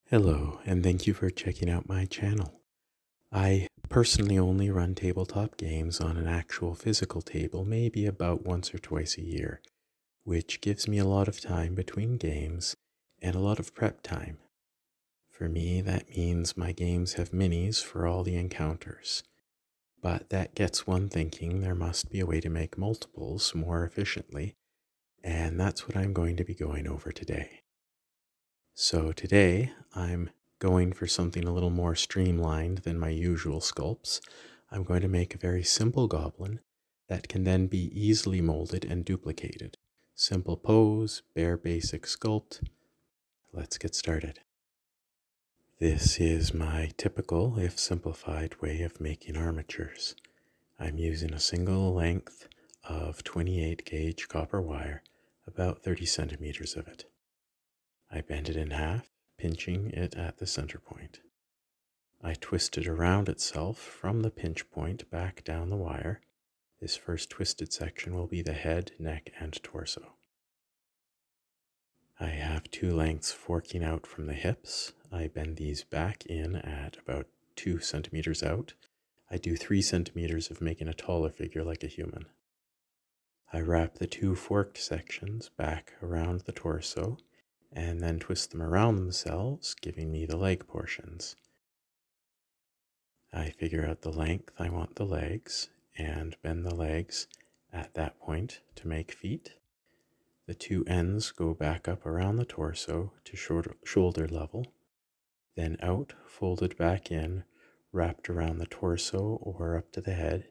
Hello, and thank you for checking out my channel. I personally only run tabletop games on an actual physical table, maybe about once or twice a year, which gives me a lot of time between games and a lot of prep time. For me, that means my games have minis for all the encounters. But that gets one thinking there must be a way to make multiples more efficiently, and that's what I'm going to be going over today. So today, I'm going for something a little more streamlined than my usual sculpts. I'm going to make a very simple goblin that can then be easily molded and duplicated. Simple pose, bare basic sculpt. Let's get started. This is my typical, if simplified, way of making armatures. I'm using a single length of 28 gauge copper wire, about 30 centimeters of it. I bend it in half, pinching it at the center point. I twist it around itself from the pinch point back down the wire. This first twisted section will be the head, neck, and torso. I have two lengths forking out from the hips. I bend these back in at about 2 centimeters out. I do 3 centimeters of making a taller figure like a human. I wrap the two forked sections back around the torso and then twist them around themselves, giving me the leg portions. I figure out the length I want the legs and bend the legs at that point to make feet. The two ends go back up around the torso to shoulder level, then out, folded back in, wrapped around the torso or up to the head,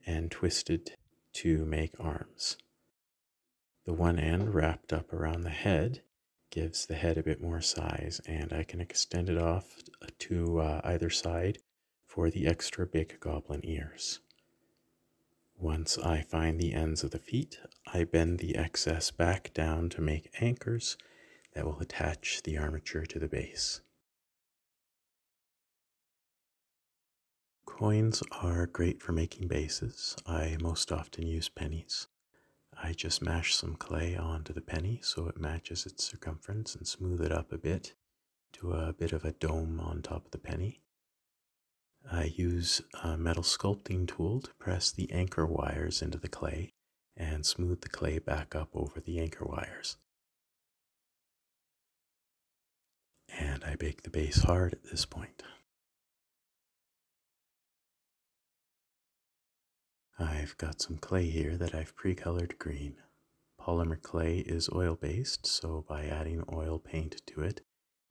and twisted to make arms. The one end wrapped up around the head gives the head a bit more size, and I can extend it off to either side for the extra big goblin ears. Once I find the ends of the feet, I bend the excess back down to make anchors that will attach the armature to the base. Coins are great for making bases. I most often use pennies. I just mash some clay onto the penny so it matches its circumference and smooth it up a bit to a bit of a dome on top of the penny. I use a metal sculpting tool to press the anchor wires into the clay and smooth the clay back up over the anchor wires. And I bake the base hard at this point. I've got some clay here that I've pre-colored green. Polymer clay is oil-based, so by adding oil paint to it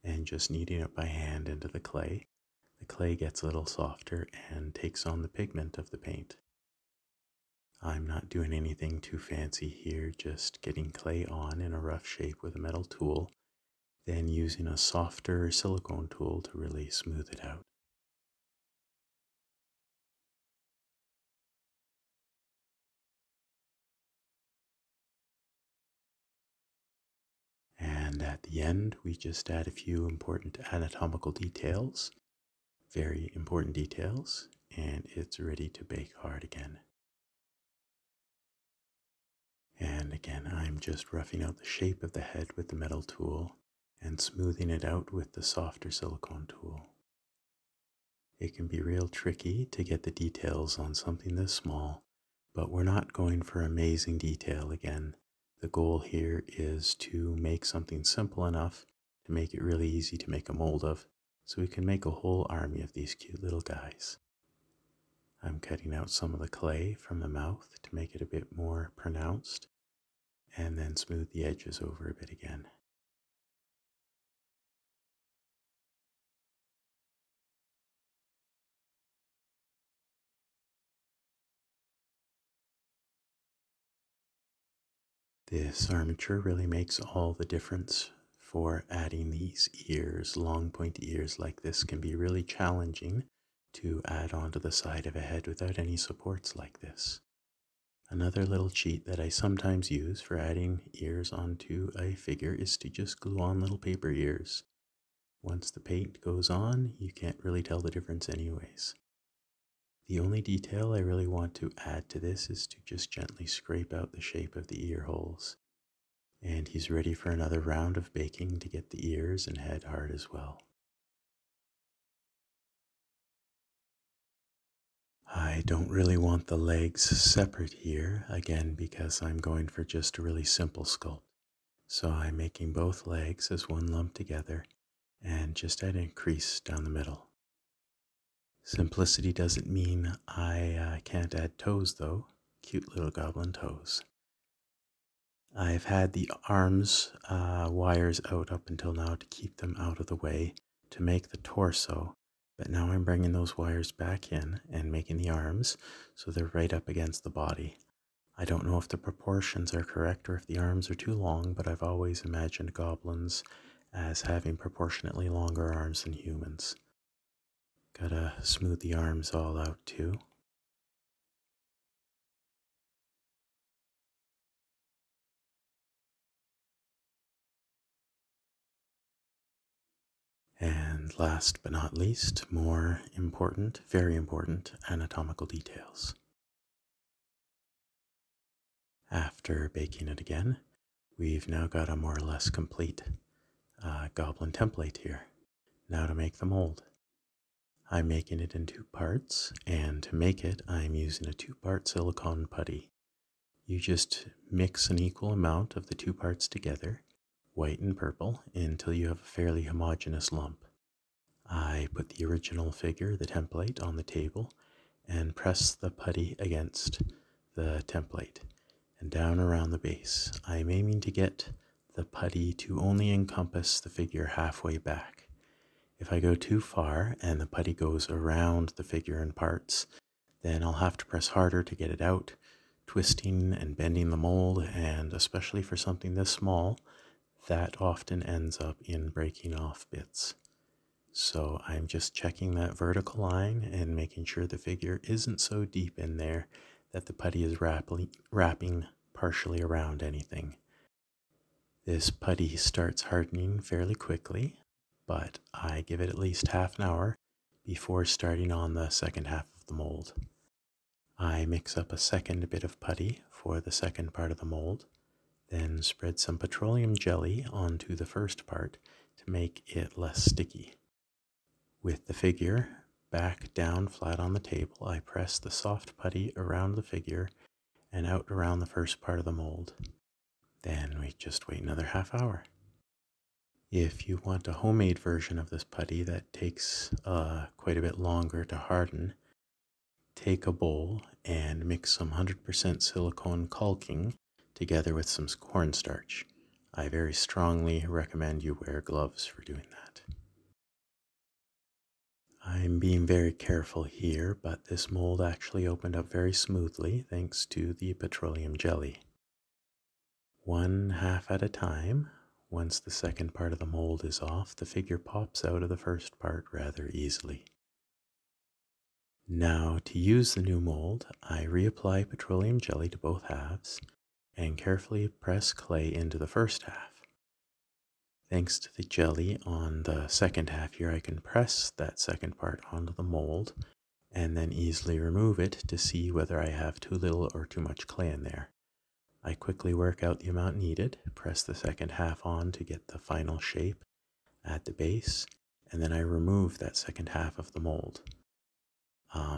and just kneading it by hand into the clay gets a little softer and takes on the pigment of the paint. I'm not doing anything too fancy here, just getting clay on in a rough shape with a metal tool, then using a softer silicone tool to really smooth it out. And at the end, we just add a few important anatomical details, very important details, and it's ready to bake hard again. And again, I'm just roughing out the shape of the head with the metal tool and smoothing it out with the softer silicone tool. It can be real tricky to get the details on something this small, but we're not going for amazing detail again. The goal here is to make something simple enough to make it really easy to make a mold of, so we can make a whole army of these cute little guys. I'm cutting out some of the clay from the mouth to make it a bit more pronounced, and then smooth the edges over a bit again. This armature really makes all the difference for adding these ears. Long pointy ears like this can be really challenging to add onto the side of a head without any supports like this. Another little cheat that I sometimes use for adding ears onto a figure is to just glue on little paper ears. Once the paint goes on, you can't really tell the difference anyways. The only detail I really want to add to this is to just gently scrape out the shape of the ear holes. And he's ready for another round of baking to get the ears and head hard as well. I don't really want the legs separate here, again because I'm going for just a really simple sculpt. So I'm making both legs as one lump together and just adding a crease down the middle. Simplicity doesn't mean I can't add toes though, cute little goblin toes. I've had the arms wires out up until now to keep them out of the way to make the torso, but now I'm bringing those wires back in and making the arms so they're right up against the body. I don't know if the proportions are correct or if the arms are too long, but I've always imagined goblins as having proportionately longer arms than humans. Gotta smooth the arms all out too. And last but not least, more important, very important, anatomical details. After baking it again, we've now got a more or less complete goblin template here. Now to make the mold. I'm making it in 2 parts, and to make it, I'm using a 2-part silicone putty. You just mix an equal amount of the 2 parts together, white and purple, until you have a fairly homogeneous lump. I put the original figure, the template, on the table and press the putty against the template and down around the base. I'm aiming to get the putty to only encompass the figure halfway back. If I go too far and the putty goes around the figure in parts, then I'll have to press harder to get it out, twisting and bending the mold, and especially for something this small, that often ends up in breaking off bits. So I'm just checking that vertical line and making sure the figure isn't so deep in there that the putty is wrapping partially around anything. This putty starts hardening fairly quickly, but I give it at least half an hour before starting on the second half of the mold. I mix up a second bit of putty for the second part of the mold, then spread some petroleum jelly onto the first part to make it less sticky. With the figure back down flat on the table, I press the soft putty around the figure and out around the first part of the mold. Then we just wait another half hour. If you want a homemade version of this putty that takes quite a bit longer to harden, take a bowl and mix some 100% silicone caulking together with some cornstarch. I very strongly recommend you wear gloves for doing that. I'm being very careful here, but this mold actually opened up very smoothly thanks to the petroleum jelly. 1 half at a time. Once the second part of the mold is off, the figure pops out of the first part rather easily. Now, to use the new mold, I reapply petroleum jelly to both halves and carefully press clay into the first half. Thanks to the jelly on the second half here, I can press that second part onto the mold and then easily remove it to see whether I have too little or too much clay in there. I quickly work out the amount needed, press the second half on to get the final shape at the base, and then I remove that second half of the mold.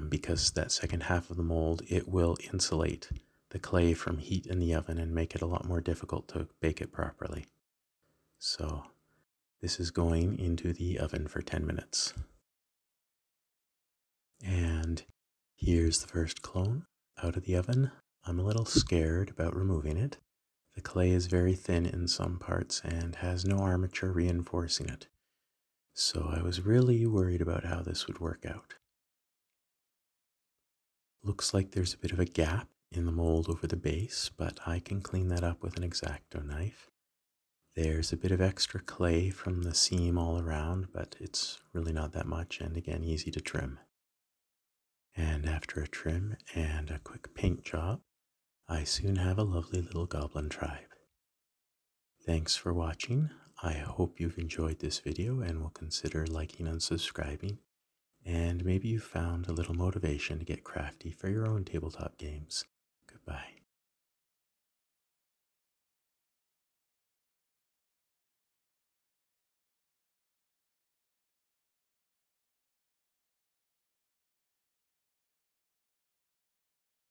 Because that second half of the mold, it will insulate the clay from heat in the oven and make it a lot more difficult to bake it properly. So this is going into the oven for 10 minutes. And here's the first clone out of the oven. I'm a little scared about removing it. The clay is very thin in some parts and has no armature reinforcing it. So I was really worried about how this would work out. Looks like there's a bit of a gap in the mold over the base, but I can clean that up with an X-Acto knife. There's a bit of extra clay from the seam all around, but it's really not that much, and again, easy to trim. And after a trim and a quick paint job, I soon have a lovely little goblin tribe. Thanks for watching. I hope you've enjoyed this video and will consider liking and subscribing, and maybe you found a little motivation to get crafty for your own tabletop games.